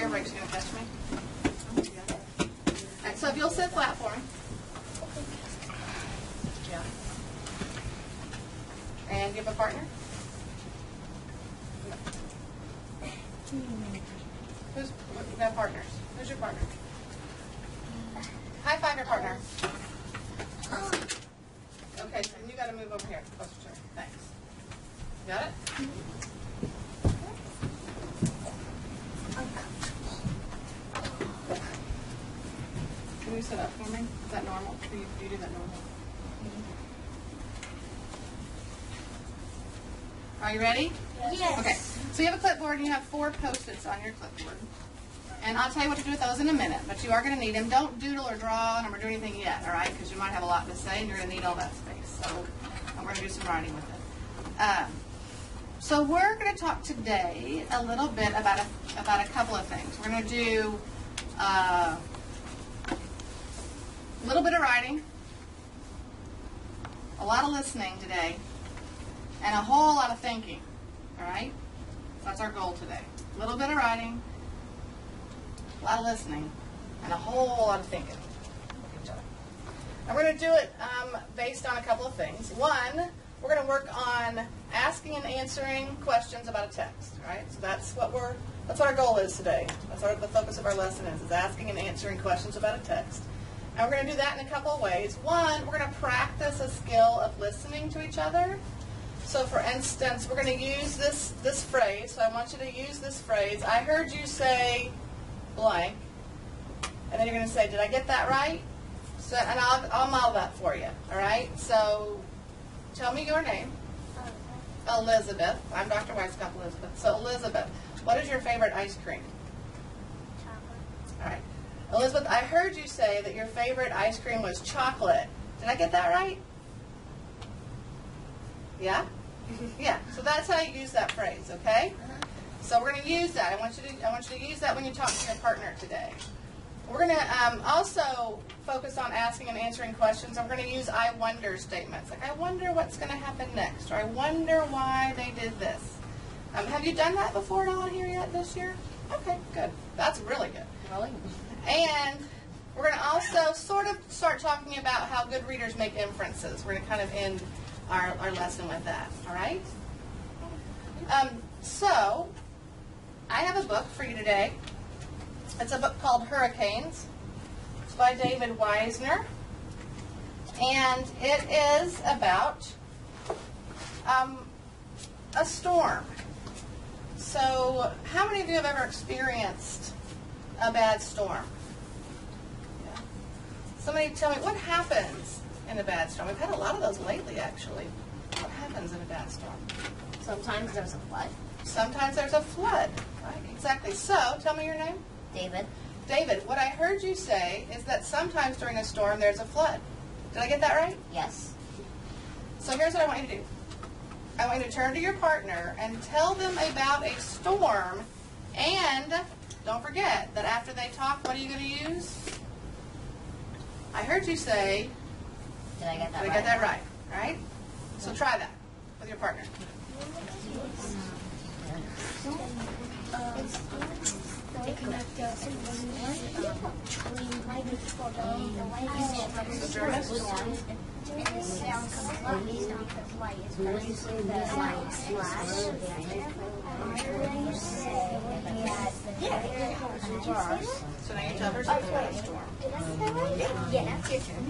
your breaks. You gonna catch me? All right, so if you'll sit flat for me. Yeah. And you have a partner? Who's you got partners? Who's your partner? High five your partner. Okay, so you got to move over here. Closer to her. Thanks. Got it? Can you sit up for me? Is that normal? Do you do that normal? Are you ready? Yes. Okay. So you have a clipboard and you have 4 Post-its on your clipboard. And I'll tell you what to do with those in a minute, but you are going to need them. Don't doodle or draw on them or do anything yet, all right? Because you might have a lot to say and you're going to need all that space. So we're going to do some writing with it. So we're going to talk today a little bit about a couple of things. We're going to do a little bit of writing, a lot of listening today, and a whole lot of thinking, all right? That's our goal today. A little bit of writing, a lot of listening, and a whole lot of thinking with each other. And we're going to do it based on a couple of things. One, we're going to work on asking and answering questions about a text, right? So that's what our goal is today. That's the focus of our lesson is asking and answering questions about a text. And we're going to do that in a couple of ways. One, we're going to practice a skill of listening to each other. So for instance, we're going to use this phrase. So I want you to use this phrase. I heard you say blank. And then you're going to say, did I get that right? So, and I'll model that for you. All right? So tell me your name. Elizabeth. I'm Dr. Weisskopf Elizabeth. So Elizabeth, what is your favorite ice cream? Chocolate. All right. Elizabeth, I heard you say that your favorite ice cream was chocolate. Did I get that right? Yeah? Yeah. So that's how you use that phrase, okay? So we're going to use that. I want you to use that when you talk to your partner today. We're going to also focus on asking and answering questions. And we're going to use I wonder statements. Like, I wonder what's going to happen next. Or I wonder why they did this. Have you done that before at all here yet this year? Okay, good. That's really good. Really? And we're going to also sort of start talking about how good readers make inferences. We're going to kind of end our lesson with that. All right? So, I have a book for you today. It's a book called Hurricanes. It's by David Wisner. And it is about a storm. So, how many of you have ever experienced a bad storm? Yeah. Somebody tell me, what happens in a bad storm? We've had a lot of those lately, actually. What happens in a bad storm? Sometimes there's a flood. Sometimes there's a flood. Right, exactly. So, tell me your name. David. David, what I heard you say is that sometimes during a storm there's a flood. Did I get that right? Yes. So here's what I want you to do. I want you to turn to your partner and tell them about a storm, and don't forget that after they talk, what are you going to use? I heard you say, Did I get that right? Did I get that right? Right? So try that with your partner. So now you tell her something about a storm. Yeah, now it's your turn.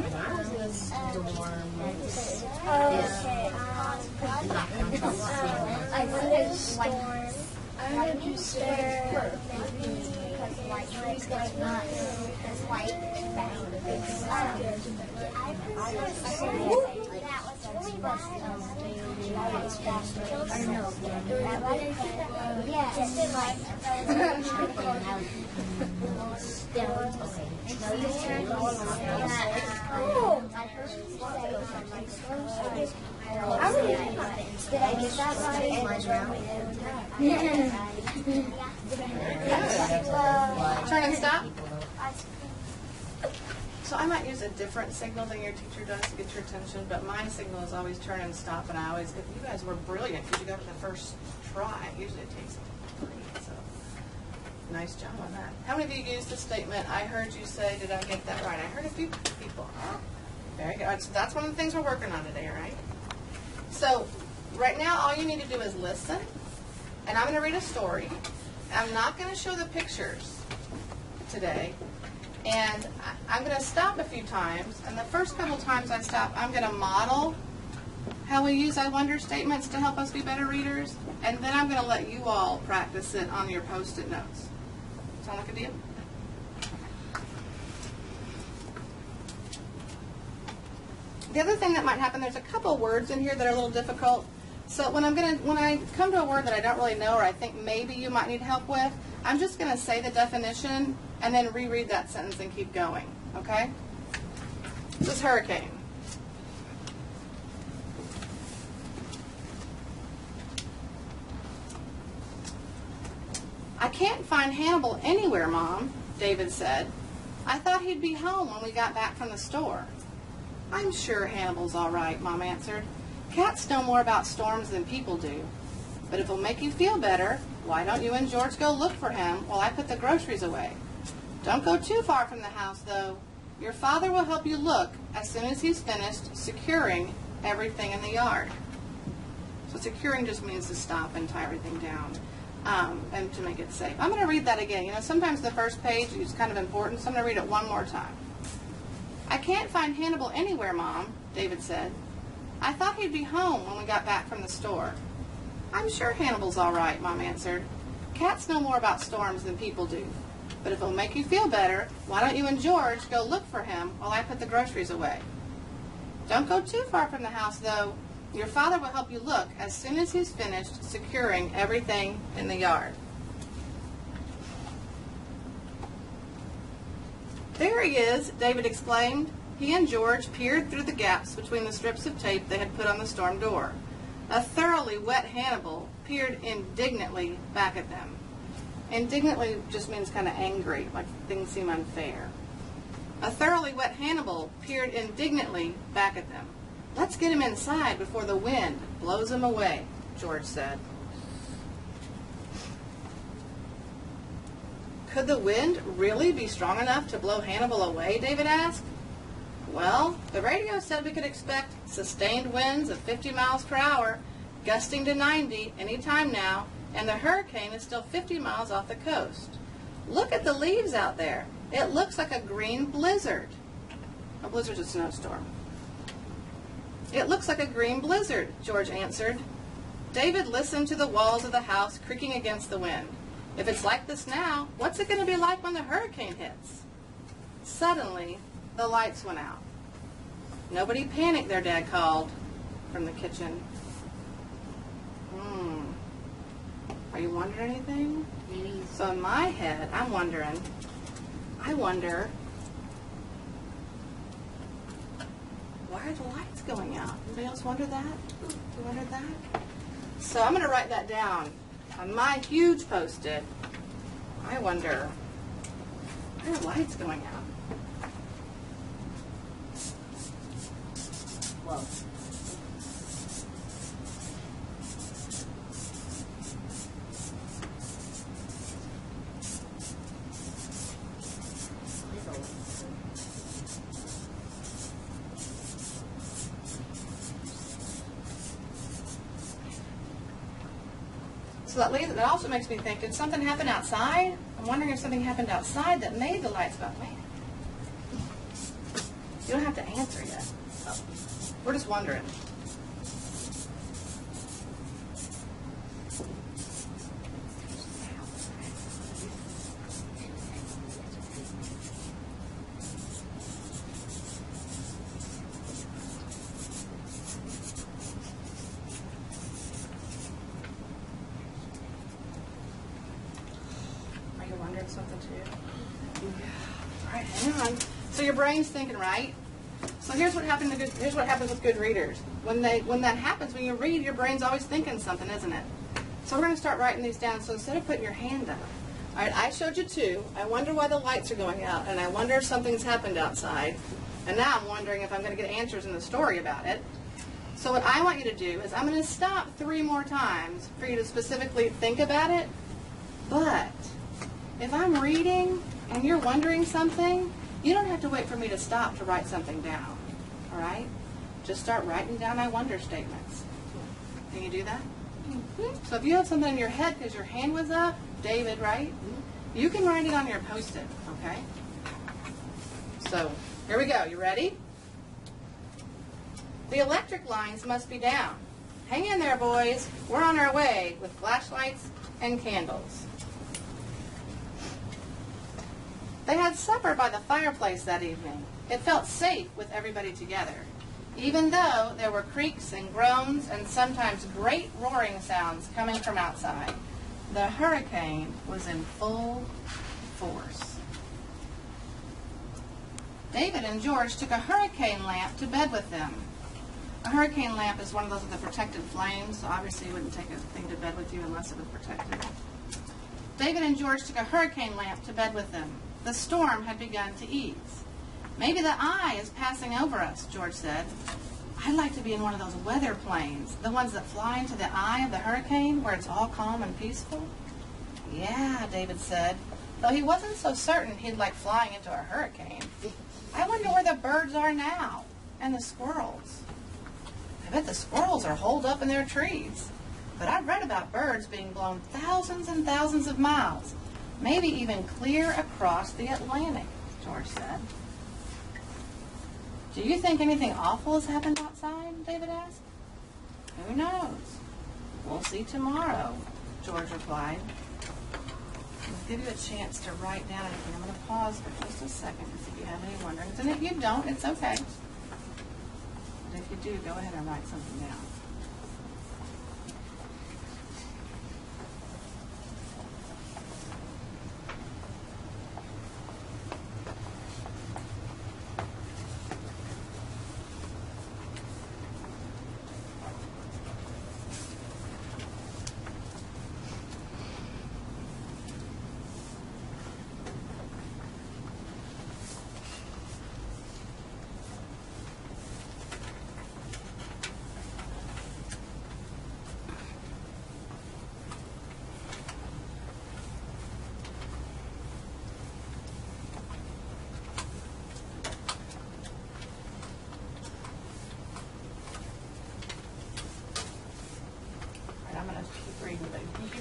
I heard storm. I heard you say because white noise is not as white and bang. That was really bad. I know. Yeah, just like no, you turn. I heard you say. Did I get that right? Turn and stop. So I might use a different signal than your teacher does to get your attention, but my signal is always turn and stop, and I always get, you guys were brilliant because you got it the first try. Usually it takes 3. So Nice job on that. How many of you used the statement, I heard you say, did I get that right? I heard a few people. Very good. So that's one of the things we're working on today, all right? So right now, all you need to do is listen, and I'm going to read a story. I'm not going to show the pictures today, and I'm going to stop a few times, and the first couple times I stop, I'm going to model how we use I wonder statements to help us be better readers, and then I'm going to let you all practice it on your Post-it notes. Sound like a deal? The other thing that might happen, there's a couple words in here that are a little difficult. So when I come to a word that I don't really know or I think maybe you might need help with, I'm just going to say the definition and then reread that sentence and keep going. Okay? This is hurricane. I can't find Hannibal anywhere, Mom, David said. I thought he'd be home when we got back from the store. I'm sure Hannibal's all right, Mom answered. Cats know more about storms than people do. But if it'll make you feel better, why don't you and George go look for him while I put the groceries away? Don't go too far from the house, though. Your father will help you look as soon as he's finished securing everything in the yard. So securing just means to stop and tie everything down. And to make it safe. I'm going to read that again. You know, sometimes the first page is kind of important, so I'm going to read it one more time. I can't find Hannibal anywhere, Mom, David said. I thought he'd be home when we got back from the store. I'm sure Hannibal's all right, Mom answered. Cats know more about storms than people do. But if it'll make you feel better, why don't you and George go look for him while I put the groceries away? Don't go too far from the house, though. Your father will help you look as soon as he's finished securing everything in the yard. There he is, David exclaimed. He and George peered through the gaps between the strips of tape they had put on the storm door. A thoroughly wet Hannibal peered indignantly back at them. Indignantly just means kind of angry, like things seem unfair. A thoroughly wet Hannibal peered indignantly back at them. Let's get him inside before the wind blows him away, George said. Could the wind really be strong enough to blow Hannibal away, David asked. Well, the radio said we could expect sustained winds of 50 miles per hour, gusting to 90 any time now, and the hurricane is still 50 miles off the coast. Look at the leaves out there. It looks like a green blizzard. A blizzard's a snowstorm. It looks like a green blizzard, George answered. David listened to the walls of the house creaking against the wind. If it's like this now, what's it going to be like when the hurricane hits? Suddenly, the lights went out. Nobody panic, their dad called from the kitchen. Are you wondering anything? Maybe. So in my head, I wonder, why are the lights going out? Anybody else wonder that? You wondered that? So I'm going to write that down on my huge Post-it. I wonder, why are lights going out? Whoa. So that also makes me think, did something happen outside? I'm wondering if something happened outside that made the lights go out. Wait. You don't have to answer yet. Oh. We're just wondering. Something too. All right, hang on. So your brain's thinking, right? So here's what happens with good readers. When that happens, when you read, your brain's always thinking something, isn't it? So we're going to start writing these down. So instead of putting your hand up, all right, I showed you two. I wonder why the lights are going out, and I wonder if something's happened outside. And now I'm wondering if I'm going to get answers in the story about it. So what I want you to do is I'm going to stop 3 more times for you to specifically think about it, but if I'm reading and you're wondering something, you don't have to wait for me to stop to write something down. All right? Just start writing down I wonder statements. Can you do that? Mm-hmm. So if you have something in your head because your hand was up, David, right? Mm-hmm. You can write it on your Post-it, okay? So here we go. You ready? The electric lines must be down. Hang in there, boys. We're on our way with flashlights and candles. They had supper by the fireplace that evening. It felt safe with everybody together, even though there were creaks and groans and sometimes great roaring sounds coming from outside. The hurricane was in full force. David and George took a hurricane lamp to bed with them. A hurricane lamp is one of those with the protected flames, so obviously you wouldn't take a thing to bed with you unless it was protected. David and George took a hurricane lamp to bed with them. The storm had begun to ease. Maybe the eye is passing over us, George said. I'd like to be in one of those weather planes, the ones that fly into the eye of the hurricane where it's all calm and peaceful. Yeah, David said, though he wasn't so certain he'd like flying into a hurricane. I wonder where the birds are now, and the squirrels. I bet the squirrels are holed up in their trees. But I've read about birds being blown thousands and thousands of miles, maybe even clear across the Atlantic, George said. Do you think anything awful has happened outside? David asked. Who knows? We'll see tomorrow, George replied. I'll give you a chance to write down anything. I'm going to pause for just a second to see if you have any wonderings. And if you don't, it's okay. But if you do, go ahead and write something down.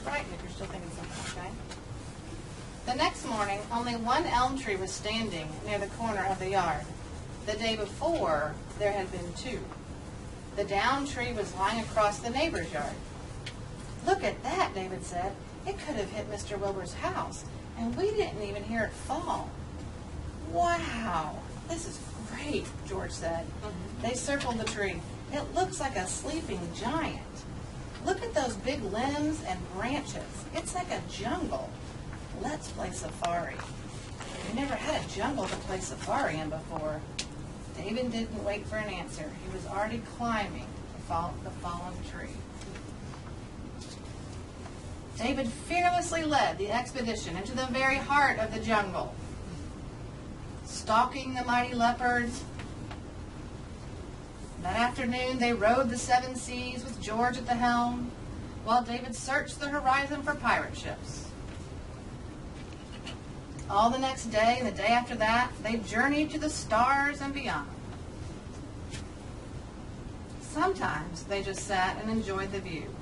If you're still thinking something, okay? The next morning, only one elm tree was standing near the corner of the yard. The day before, there had been two. The downed tree was lying across the neighbor's yard. Look at that, David said. It could have hit Mr. Wilbur's house, and we didn't even hear it fall. Wow, this is great, George said. They circled the tree. It looks like a sleeping giant. Look at those big limbs and branches. It's like a jungle. Let's play safari. We never had a jungle to play safari in before. David didn't wait for an answer. He was already climbing the fallen tree. David fearlessly led the expedition into the very heart of the jungle. Stalking the mighty leopards, that afternoon, they rode the 7 seas with George at the helm, while David searched the horizon for pirate ships. All the next day and the day after that, they journeyed to the stars and beyond. Sometimes they just sat and enjoyed the view.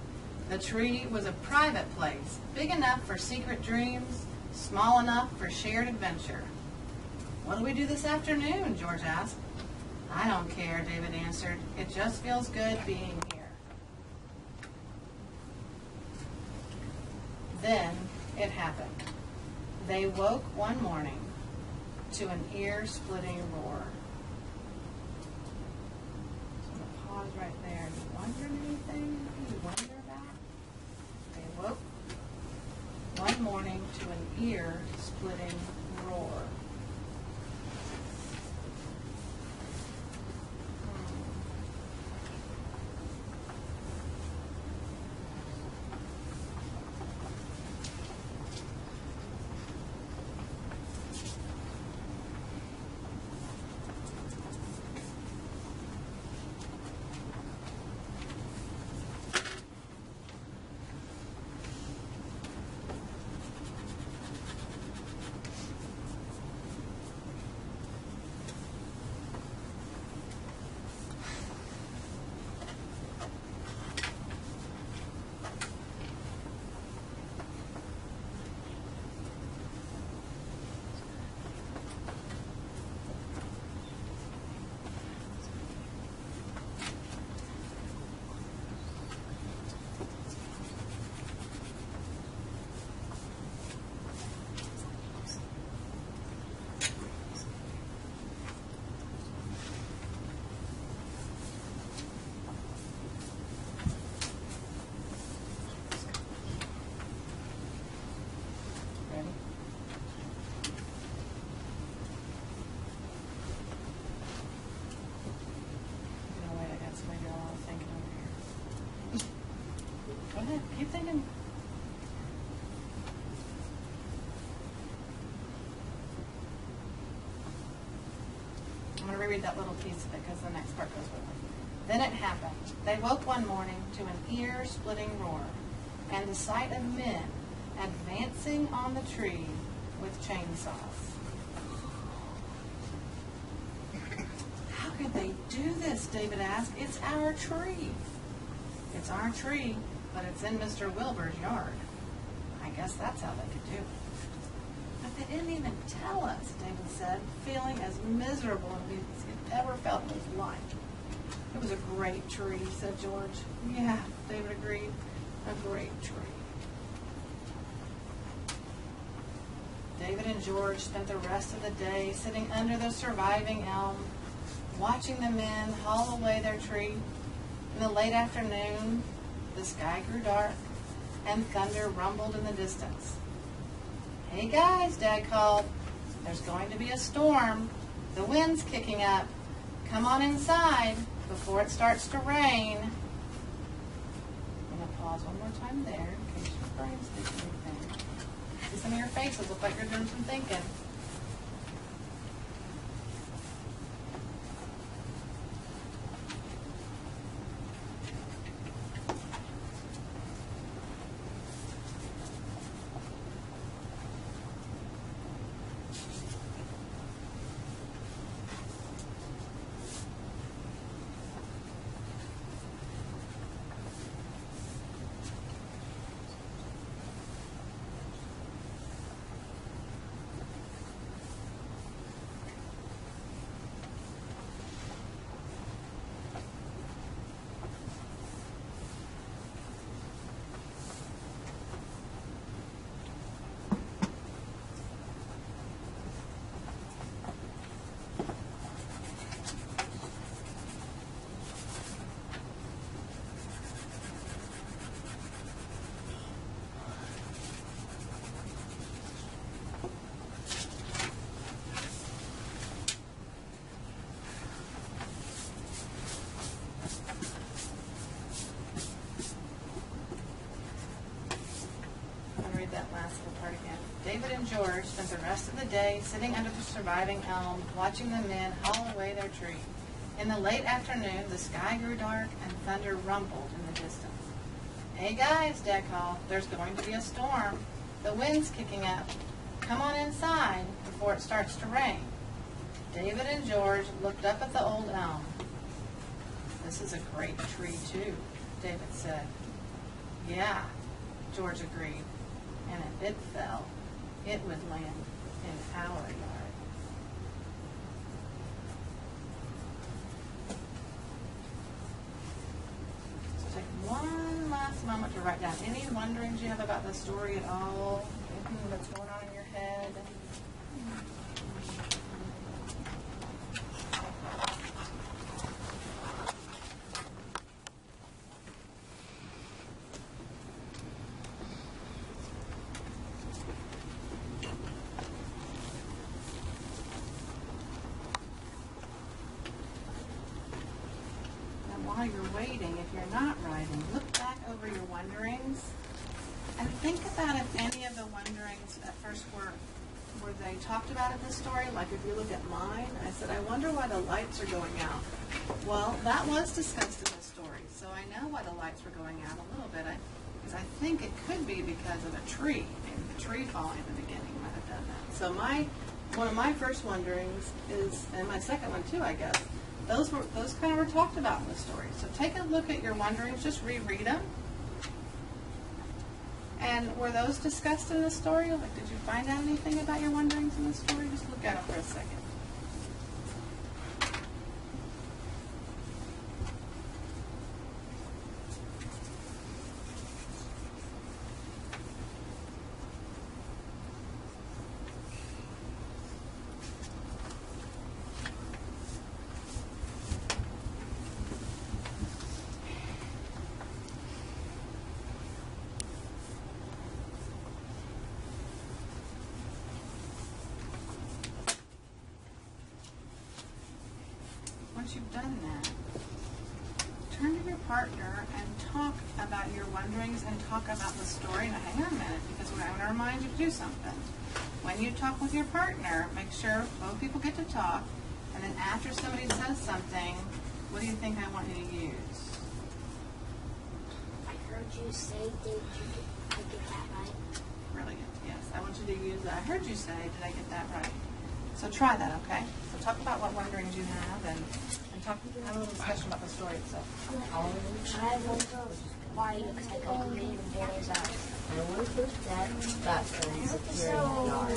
The tree was a private place, big enough for secret dreams, small enough for shared adventure. What do we do this afternoon? George asked. I don't care, David answered. It just feels good being here. Then it happened. They woke one morning to an ear-splitting roar. So I'm going to pause right there. You wondering anything? You wonder about? They woke one morning to an ear-splitting roar. I'm going to reread that little piece of it because the next part goes with it. Then it happened. They woke one morning to an ear-splitting roar and the sight of men advancing on the tree with chainsaws. How could they do this? David asked. It's our tree. It's our tree, but it's in Mr. Wilbur's yard. I guess that's how they could do it. But they didn't even tell us, David said, feeling as miserable as he'd ever felt in his life. It was a great tree, said George. Yeah, David agreed. A great tree. David and George spent the rest of the day sitting under the surviving elm, watching the men haul away their tree. In the late afternoon, the sky grew dark and thunder rumbled in the distance. Hey guys, Dad called. There's going to be a storm. The wind's kicking up. Come on inside before it starts to rain. I'm going to pause one more time there in case your brain's thinking anything. See some of your faces look like you're doing some thinking. That last little part again. David and George spent the rest of the day sitting under the surviving elm, watching the men haul away their tree. In the late afternoon, the sky grew dark and thunder rumbled in the distance. Hey guys, Dad called. There's going to be a storm. The wind's kicking up. Come on inside before it starts to rain. David and George looked up at the old elm. This is a great tree too, David said. Yeah, George agreed. And if it fell, it would land in our yard. So take one last moment to write down any wonderings you have about the story at all, anything that's going on in your head. While you're waiting, if you're not writing, look back over your wonderings and think about if any of the wonderings at first were they talked about in the story. Like if you look at mine, I said, I wonder why the lights are going out. Well, that was discussed in the story, so I know why the lights were going out a little bit. Because I think it could be because of a tree. Maybe the tree falling in the beginning might have done that. So one of my first wonderings is, and my second one too, I guess, those kind of were talked about in the story. So take a look at your wonderings, just reread them. And were those discussed in the story? Like, did you find out anything about your wonderings in the story? Just look at it for a second. Once you've done that, turn to your partner and talk about your wonderings and talk about the story. Now hang on a minute, because I'm going to remind you to do something. When you talk with your partner, make sure both people get to talk, And then after somebody says something, what do you think I want you to use? I heard you say, did I get that right? Really good. Yes, I want you to use I heard you say, did I get that right? So try that, okay? So talk about what wonderings you have and have a little discussion about the story itself. I wonder why it looks like a green boy's eyes. I wonder if that's insecure in the yard.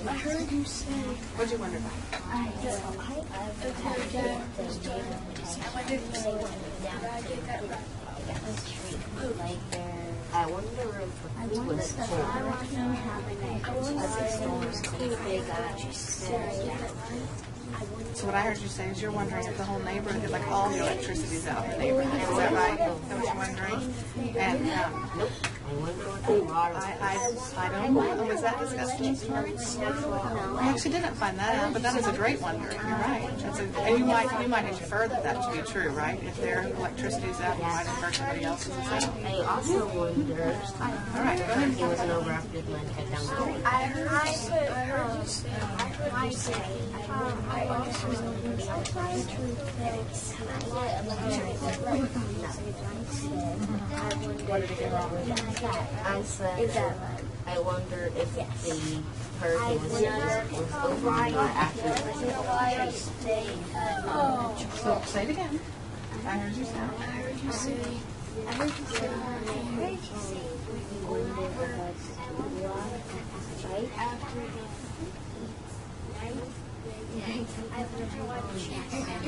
I heard you say. What'd you wonder about? I wonder if it was So what I heard you say is you're wondering if the whole neighborhood, like all the electricity's out in the neighborhood. Is that right? Is that what you're wondering? And I wonder what they are. I don't know. Was that disgusting? I actually didn't find that out, but that is a great wondering. You're right. And you might infer that to be true, right? If their electricity's out, you might infer somebody else's is out. I also wonder. All right, go ahead. He wasn't over after the man cut down the tree. I heard you say. I also What did he get wrong? I said, I wonder if the hurricane was over after the So say it again. I heard you say.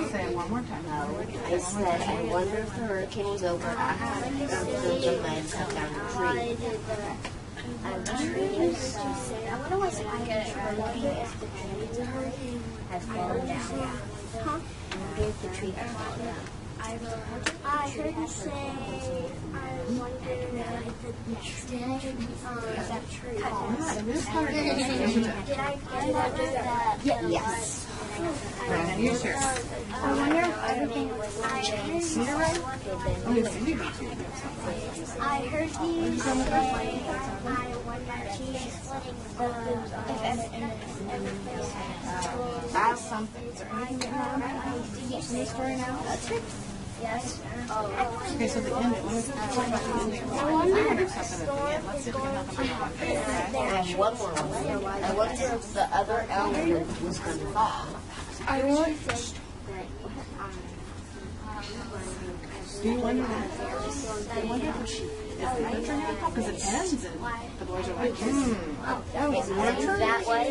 Say it one more time. I said, I wonder if the hurricane was over after the man cut down the tree. I wonder why I get it if the hurricane has fallen down. Huh? I wonder if the tree has fallen down. I heard you say, I wonder if the that tree Did I get that? Yes. Right, and you share. I wonder if everything was Cedar Road? Oh, it's Cedar Road. I heard you say, I wonder if Ask something. Is there anything in the story now? That's it. Yes. Okay, so the end. Let me talk about the ending. I wonder if something at the end. Let's see if we can help them get one day, okay? And one more one. I wonder if the other element was going to fall. I want Do you wonder that? I wonder if she is the picture going to fall? Because it ends and the boys are like, That way.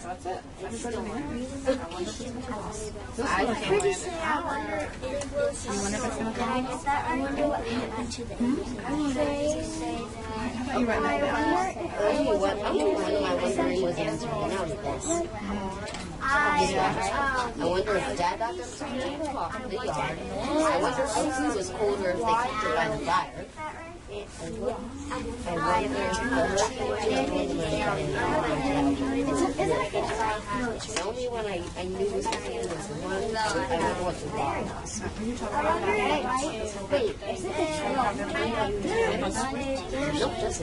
That's it. That's the end. I wonder if it's going to fall. This I one's heard going you to say, land. I wonder if it was. You wonder if it's going to Did I fall? get that right? I wonder what happened to the How about you write that down? Only one of my wondering was answered, and that was this. I wonder if Dad got them something in the yard. I wonder if food was colder if they kept it by the fire. I wonder if the hurricane was the only one I knew was the same was one. I don't know what the bar was. Wait, is it the Nope, just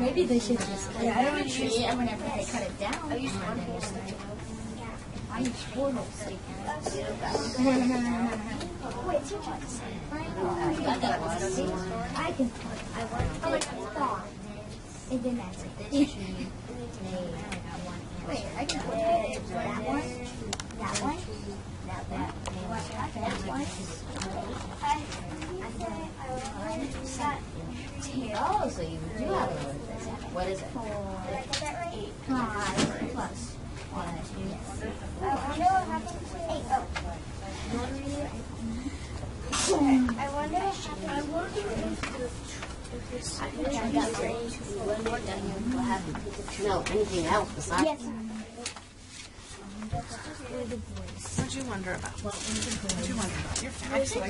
Maybe they should just cut it down. And whenever they cut it down, I use portals. I use portals. Wait, teach us. I can put. I want to spawn. And then that's it. Wait, I can put that one. That one. Oh, so you do have a word. What is it? 5 plus 1, 2, 3. I wonder No, anything else besides? Yes. What'd you wonder about? What'd you wonder about? Your face. You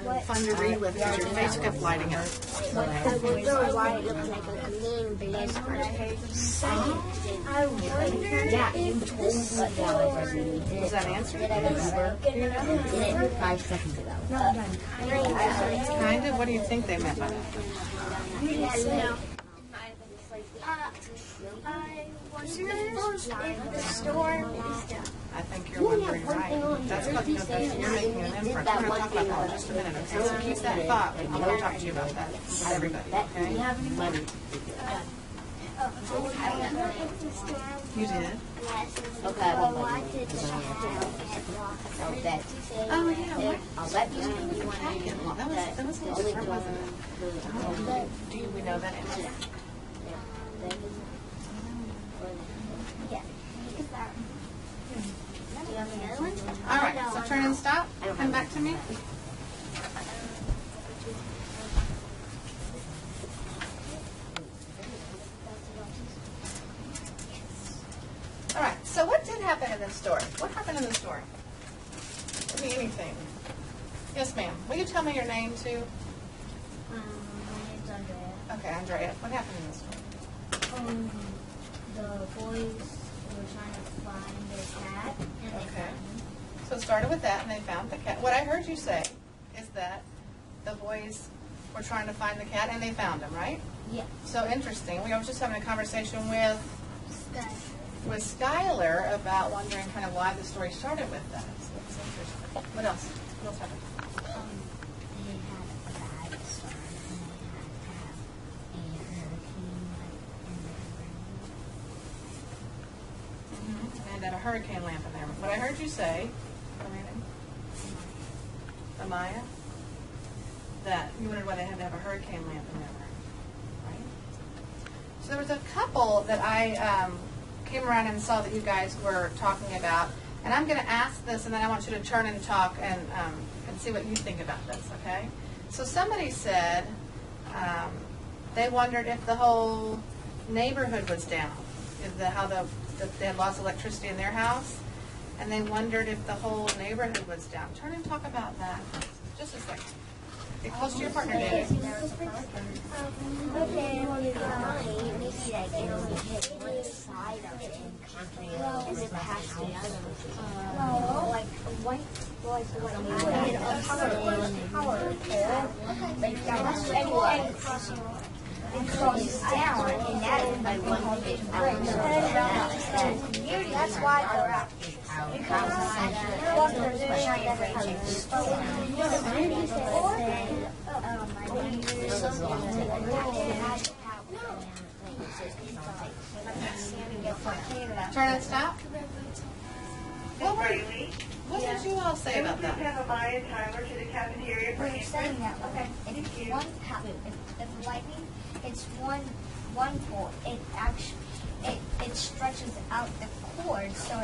were fun to read with because your face kept lighting up. The boys are white, looks like a mean blaze. I wonder. Yeah, you told me what that was. Was that answered? Did it 5 seconds ago. Kind of. What do you think they meant by that? I wonder if the storm is done. I think you're wondering right. That's what you're making an inference. We're going to talk about that in just a minute. Okay, so keep that thought. I'm going to talk to you about that. Everybody. Okay. You did. Okay, I won't let you. I'll bet. Oh yeah. I'll bet you. You want to get one. That was a little different, wasn't it? Do we know that answer? Yeah. Do you have any other ones? All right. So turn and stop. Come back to me. All right. So what did happen in this story? What happened in the story? Could be anything. Yes, ma'am. Will you tell me your name too? My name's Andrea. Okay, Andrea. What happened in this story? The boys were trying to find their cat, and they Okay. found him. So it started with that, and they found the cat. What I heard you say is that the boys were trying to find the cat, and they found him, right? Yeah. So interesting. We were just having a conversation with Sky. Skylar about wondering kind of why the story started with that. So it's interesting. What else? What else happened? They had a bad storm, and they had to have a hurricane like in the And had a hurricane lamp in there. What I heard you say, Amaya, that you wondered why they had to have a hurricane lamp in their room, right? So there was a couple that I came around and saw that you guys were talking about, and I'm going to ask this, and then I want you to turn and talk and see what you think about this, okay? So somebody said they wondered if the whole neighborhood was down, if they had lost electricity in their house, and they wondered if the whole neighborhood was down. Turn and talk about that. Just a second. Get close to your partner, David. Okay, maybe like it only hit one side of it and it passed the other. Like one was when you hit and crosses down, and that is by one big that's why they're out. Turn and stop. What did you all say about that? Have Amaya and Tyler to the cafeteria for We're saying that, okay. It's one house. If lightning, it's one pole. It actually it stretches out the cord, so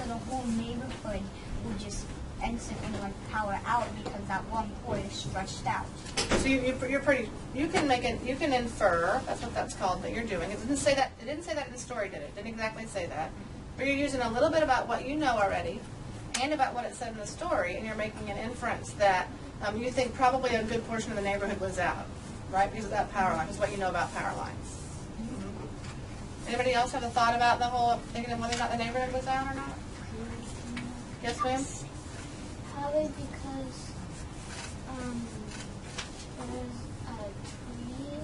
the whole neighborhood will just instantly like power out because that one cord is stretched out. So you're pretty. You can infer. That's what that's called. That you're doing. It didn't say that. It didn't say that in the story, did it? It didn't exactly say that. But you're using a little bit about what you know already, and about what it said in the story, and you're making an inference that you think probably a good portion of the neighborhood was out, right? Because of that power line. Is what you know about power lines. Anybody else have a thought about the whole thinking of whether or not the neighborhood was out or not? Yes, ma'am? Probably because there's a tree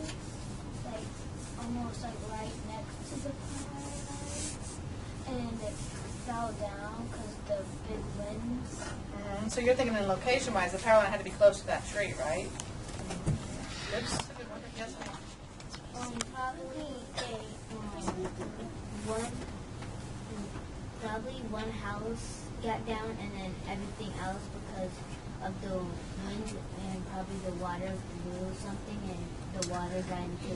like almost like right next to the power line, and it fell down because the big winds. So you're thinking in location-wise, the power line had to be close to that tree, right? Oops. Yes, ma'am. Probably one house got down, and then everything else because of the wind and probably the water blew something, and the water got into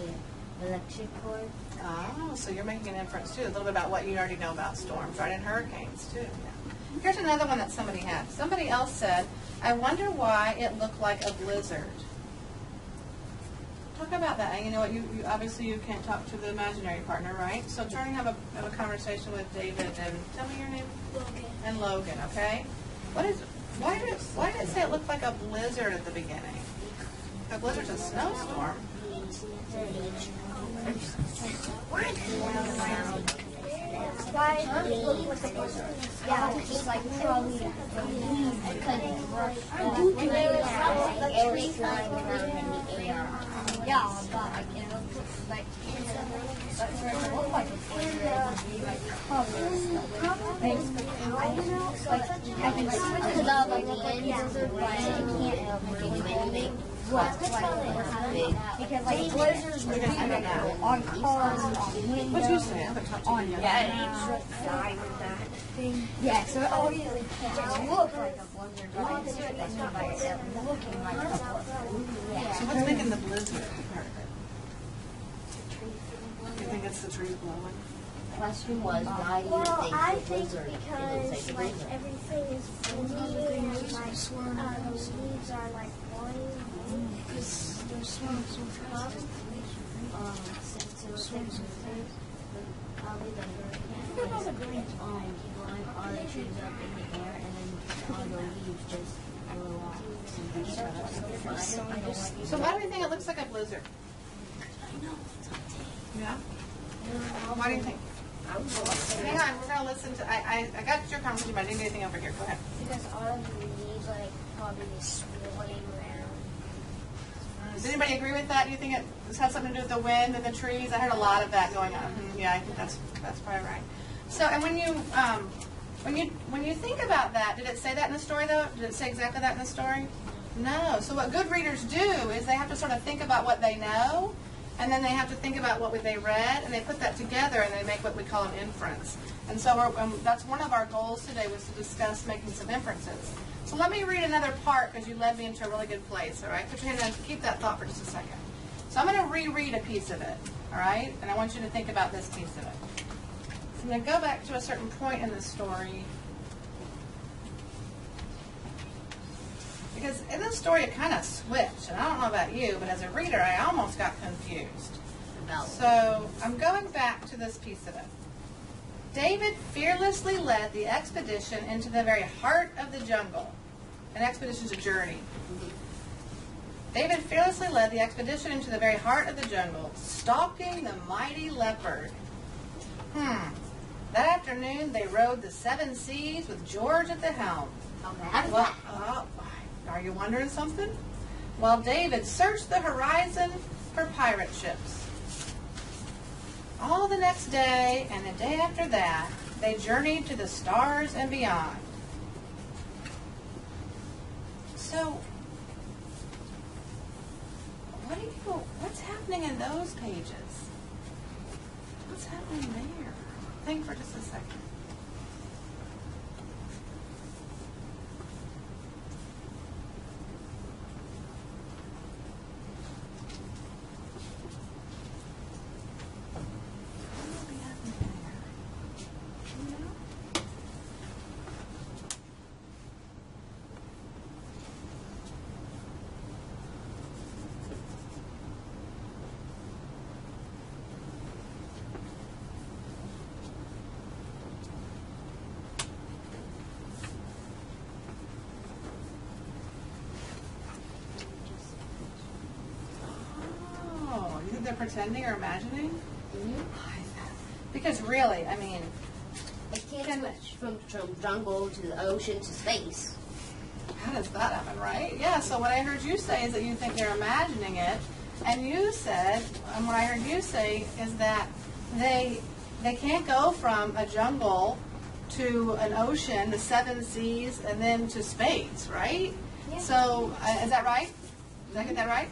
the electric cord. Oh, so you're making an inference too, a little bit about what you already know about storms, right, and hurricanes too. Yeah. Here's another one that somebody had. Somebody else said, I wonder why it looked like a blizzard. Talk about that. And you know what? You obviously you can't talk to the imaginary partner, right? So try and have a conversation with David and tell me your name. Logan. And Logan, okay? Why did it say it looked like a blizzard at the beginning? The blizzard's a snowstorm. Why look like a blizzard? Yeah, it's like probably Air flying around in the air. yeah, but you know, like but for it to look like a blizzard, it would be like covered. I don't know, like I can switch it up like the end blizzard, but I can't do anything. What? Because like blizzards would be like on cars, on windows, What'd you say? I haven't talked to you yet. yeah, so it always just looked like a blizzard, but it's by itself looking like a blizzard. Yeah. So what's making the blizzard part of it? You think it's the trees blowing? The question was, why do you Well, think I the think blizzard? It looks because like a like blizzard. everything is windy and like the leaves are like blowing. Because they're swimming so fast. Probably the hurricane. All the trees up in the air, and then all the leaves just blow off. So why do you think it looks like a blizzard? Yeah? Why do you think? Hang on, we're going to listen to, I got your conversation, but I didn't get anything over here. Go ahead. Because all of the leaves like probably swirling around. Does anybody agree with that? Do you think it has something to do with the wind and the trees? I heard a lot of that going on. Yeah, I think that's probably right. So, and when you think about that, did it say that in the story though? Did it say exactly that in the story? No. So what good readers do is they have to sort of think about what they know, and then they have to think about what they read, and they put that together, and they make what we call an inference. And so that's one of our goals today, was to discuss making some inferences. So let me read another part, because you led me into a really good place, all right? Put your hand down, keep that thought for just a second. So I'm going to reread a piece of it, all right? And I want you to think about this piece of it. So I'm going to go back to a certain point in the story. Because in this story, it kind of switched. And I don't know about you, but as a reader, I almost got confused. So I'm going back to this piece of it. David fearlessly led the expedition into the very heart of the jungle. An expedition is a journey. David fearlessly led the expedition into the very heart of the jungle, stalking the mighty leopard. That afternoon, they rode the 7 seas with George at the helm. Are you wondering something? While David searched the horizon for pirate ships. All the next day and the day after that, they journeyed to the stars and beyond. So, what's happening in those pages? What's happening there? Think for just a second. They're pretending or imagining? Because really, I mean, It can't switch from jungle to the ocean to space. how does that happen, right? Yeah, so what I heard you say is that you think they're imagining it, and you said, and what I heard you say is that they can't go from a jungle to an ocean, the 7 seas, and then to space, right? Yeah. So, is that right? Did I get that right?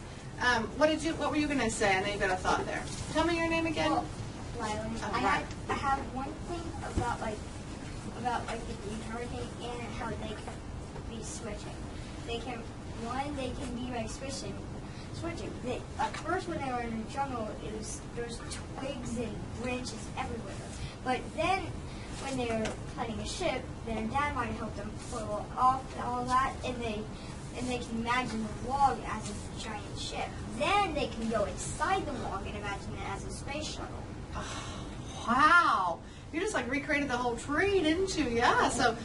What were you going to say? I know you've got a thought there. Tell me your name again. Well, Lila, right. I have one thing about the deep hurricane and how they can be switching. They can be like switching. At first, when they were in the jungle, there's twigs and branches everywhere. But then, when they were planning a ship, their dad might help them pull off all that, and they and they can imagine the log as a giant ship. Then they can go inside the log and imagine it as a space shuttle. Wow. You just like recreated the whole tree, didn't you? Yeah. So,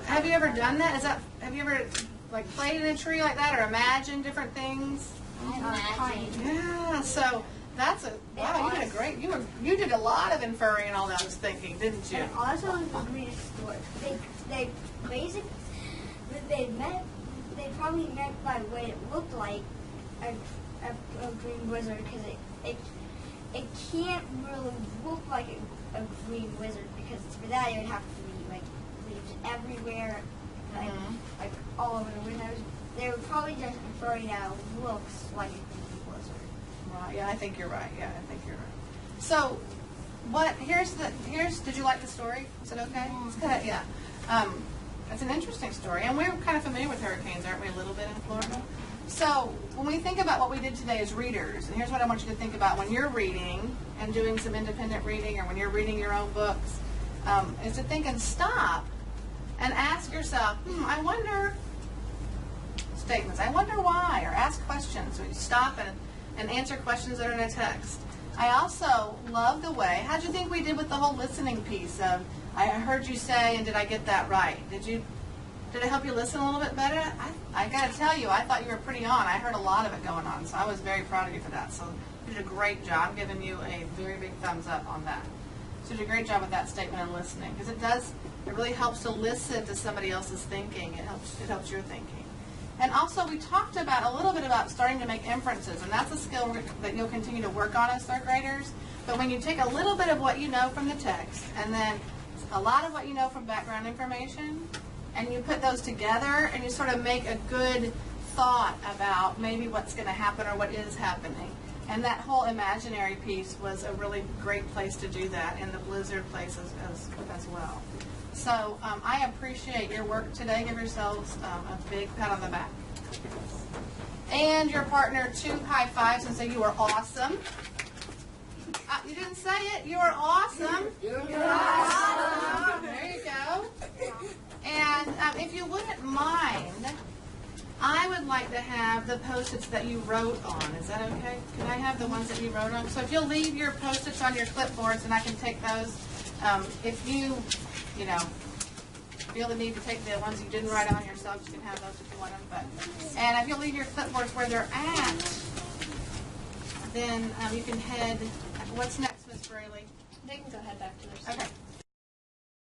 have you ever done that? Have you ever like played in a tree like that or imagined different things? Yeah. So that's wow. You did a great. You did a lot of inferring and all that. I was thinking, didn't you? And also in the greatest story, they basically they probably meant by what it looked like a green wizard, because it can't really look like a green wizard, because for that it would have to be like leaves everywhere, like all over the windows. They would probably just infer that it looks like a green wizard. Right. Yeah, I think you're right. Yeah, I think you're right. So, did you like the story? Is it okay? It's kind of, yeah. It's an interesting story, and we're kind of familiar with hurricanes, aren't we, a little bit in Florida? So, when we think about what we did today as readers, and here's what I want you to think about when you're reading and doing some independent reading, or when you're reading your own books, is to think and stop and ask yourself, I wonder, statements, I wonder why, or ask questions. So you stop and answer questions that are in a text. I also love the way, how'd you think we did with the whole listening piece of, I heard you say, and did I get that right? Did it help you listen a little bit better? I got to tell you, I thought you were pretty on. I heard a lot of it going on, so I was very proud of you for that. So you did a great job. I'm giving you a very big thumbs up on that. So you did a great job with that statement and listening, because it really helps to listen to somebody else's thinking. It helps your thinking. And also, we talked a little bit about starting to make inferences, and that's a skill that you'll continue to work on as third graders. But when you take a little bit of what you know from the text, and then a lot of what you know from background information, and you put those together, and you sort of make a good thought about maybe what's going to happen or what is happening. And that whole imaginary piece was a really great place to do that, and the blizzard place as well. So I appreciate your work today. Give yourselves a big pat on the back. And your partner 2 high fives and say you are awesome. You didn't say it. You are awesome. You're awesome. There you go. And if you wouldn't mind, I would like to have the Post-its that you wrote on. Is that okay? Can I have the ones that you wrote on? So if you'll leave your Post-its on your clipboards, and I can take those. If you feel the need to take the ones you didn't write on yourself, you can have those if you want them. And if you'll leave your clipboards where they're at, then you can head. What's next, Miss Braley? They can go head back to their seat. Okay.